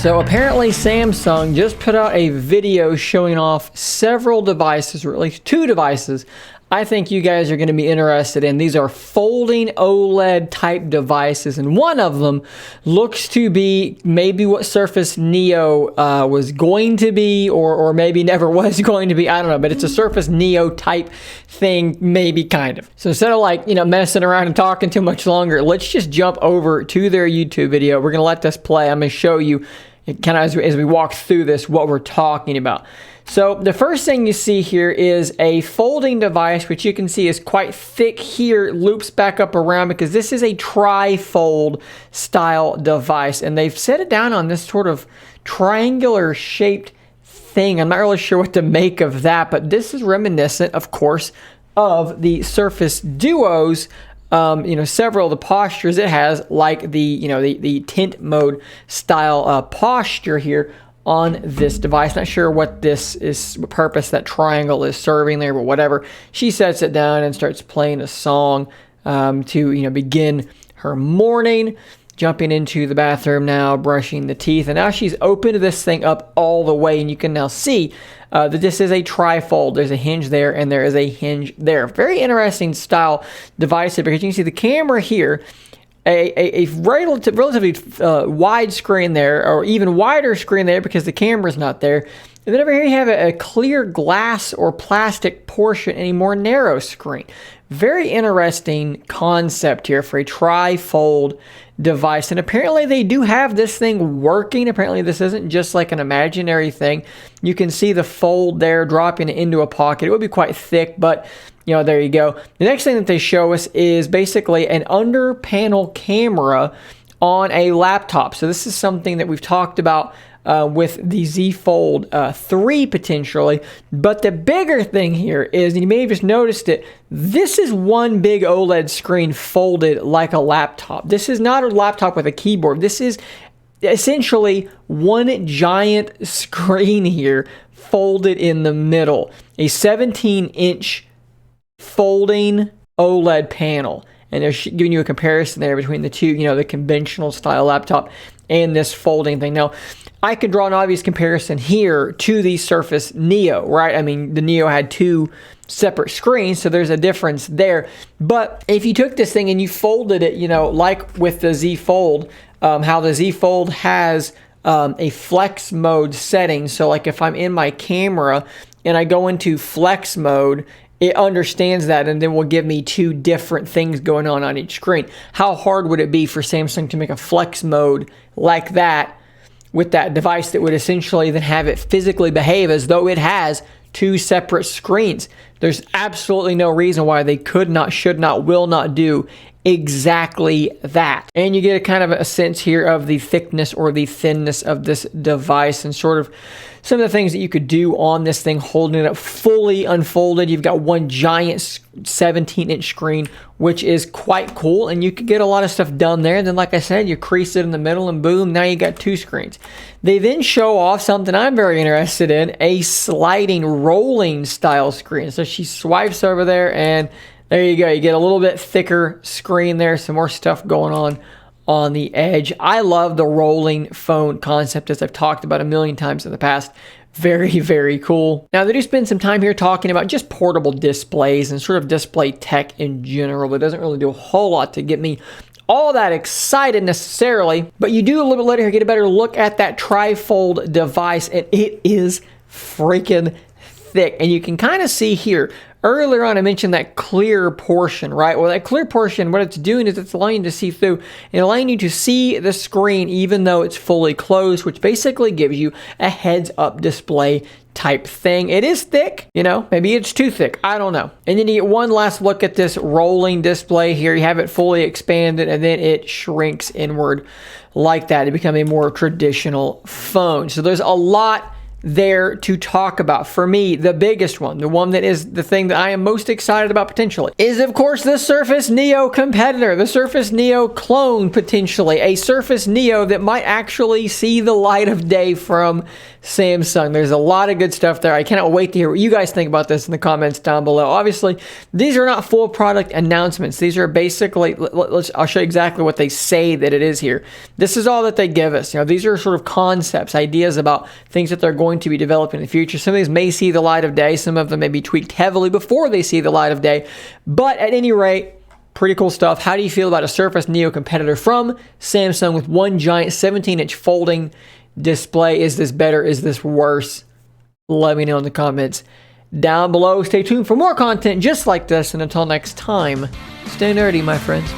So apparently Samsung just put out a video showing off several devices, or at least 2 devices, I think you guys are going to be interested in. These are folding OLED type devices, and one of them looks to be maybe what Surface Neo was going to be, or maybe never was going to be. I don't know, but it's a Surface Neo type thing, maybe, kind of. So instead of, like, you know, messing around and talking too much longer, let's just jump over to their YouTube video. We're going to let this play. I'm going to show you kind of as we walk through this what we're talking about. So the first thing you see here is a folding device, which you can see is quite thick here. It loops back up around because this is a tri-fold style device, and they've set it down on this sort of triangular shaped thing. I'm not really sure what to make of that, but this is reminiscent, of course, of the Surface Duos. You know, several of the postures it has, like the tint mode style posture here on this device. Not sure what this is, what purpose that triangle is serving there, but whatever. She sets it down and starts playing a song to, you know, begin her morning. Jumping into the bathroom now, brushing the teeth, and now she's opened this thing up all the way, and you can now see that this is a tri-fold. There's a hinge there, and there is a hinge there. Very interesting style device here, because you can see the camera here, a relatively wide screen there, or even wider screen there because the camera's not there. And then over here you have a clear glass or plastic portion and a more narrow screen. Very interesting concept here for a tri-fold device, and apparently they do have this thing working. Apparently this isn't just like an imaginary thing. You can see the fold there dropping it into a pocket. It would be quite thick, but you know, there you go. The next thing that they show us is basically an under panel camera on a laptop. So this is something that we've talked about with the Z Fold 3 potentially. But the bigger thing here is, and you may have just noticed it, this is one big OLED screen folded like a laptop. This is not a laptop with a keyboard. This is essentially one giant screen here folded in the middle. A 17-inch folding OLED panel. And they're giving you a comparison there between the two, you know, the conventional style laptop and this folding thing. Now, I could draw an obvious comparison here to the Surface Neo, right? I mean, the Neo had 2 separate screens, so there's a difference there. But if you took this thing and you folded it, you know, like with the Z Fold, how the Z Fold has a flex mode setting. So like if I'm in my camera and I go into flex mode, it understands that and then will give me 2 different things going on each screen. How hard would it be for Samsung to make a flex mode like that with that device that would essentially then have it physically behave as though it has 2 separate screens? There's absolutely no reason why they could not, should not, will not do exactly that. And you get a kind of a sense here of the thickness or the thinness of this device and sort of some of the things that you could do on this thing holding it up fully unfolded. You've got one giant 17-inch screen, which is quite cool, and you could get a lot of stuff done there. And then, like I said, you crease it in the middle and boom, now you got 2 screens. They then show off something I'm very interested in, a sliding, rolling style screen. So she swipes over there and there you go. You get a little bit thicker screen there, some more stuff going on the edge. I love the rolling phone concept, as I've talked about a million times in the past. Very, very cool. Now, they do spend some time here talking about just portable displays and sort of display tech in general. It doesn't really do a whole lot to get me all that excited necessarily, but you do a little bit later here get a better look at that tri-fold device, and it is freaking thick. And you can kind of see here, earlier on I mentioned that clear portion, right? Well, that clear portion, what it's doing is it's allowing you to see through and allowing you to see the screen even though it's fully closed, which basically gives you a heads-up display type thing. It is thick, you know, maybe it's too thick, I don't know. And then you get one last look at this rolling display here. You have it fully expanded and then it shrinks inward like that to become a more traditional phone. So there's a lot there to talk about. For me, the biggest one, the one that is the thing that I am most excited about potentially, is of course the Surface Neo competitor, the Surface Neo clone potentially, a Surface Neo that might actually see the light of day from Samsung. There's a lot of good stuff there. I cannot wait to hear what you guys think about this in the comments down below. Obviously, these are not full product announcements. These are basically, I'll show you exactly what they say that it is here. This is all that they give us. You know, these are sort of concepts, ideas about things that they're going to be developing in the future. Some of these may see the light of day. Some of them may be tweaked heavily before they see the light of day. But at any rate, pretty cool stuff. How do you feel about a Surface Neo competitor from Samsung with one giant 17-inch folding display? Is this better? Is this worse? Let me know in the comments down below. Stay tuned for more content just like this. And until next time, stay nerdy, my friends.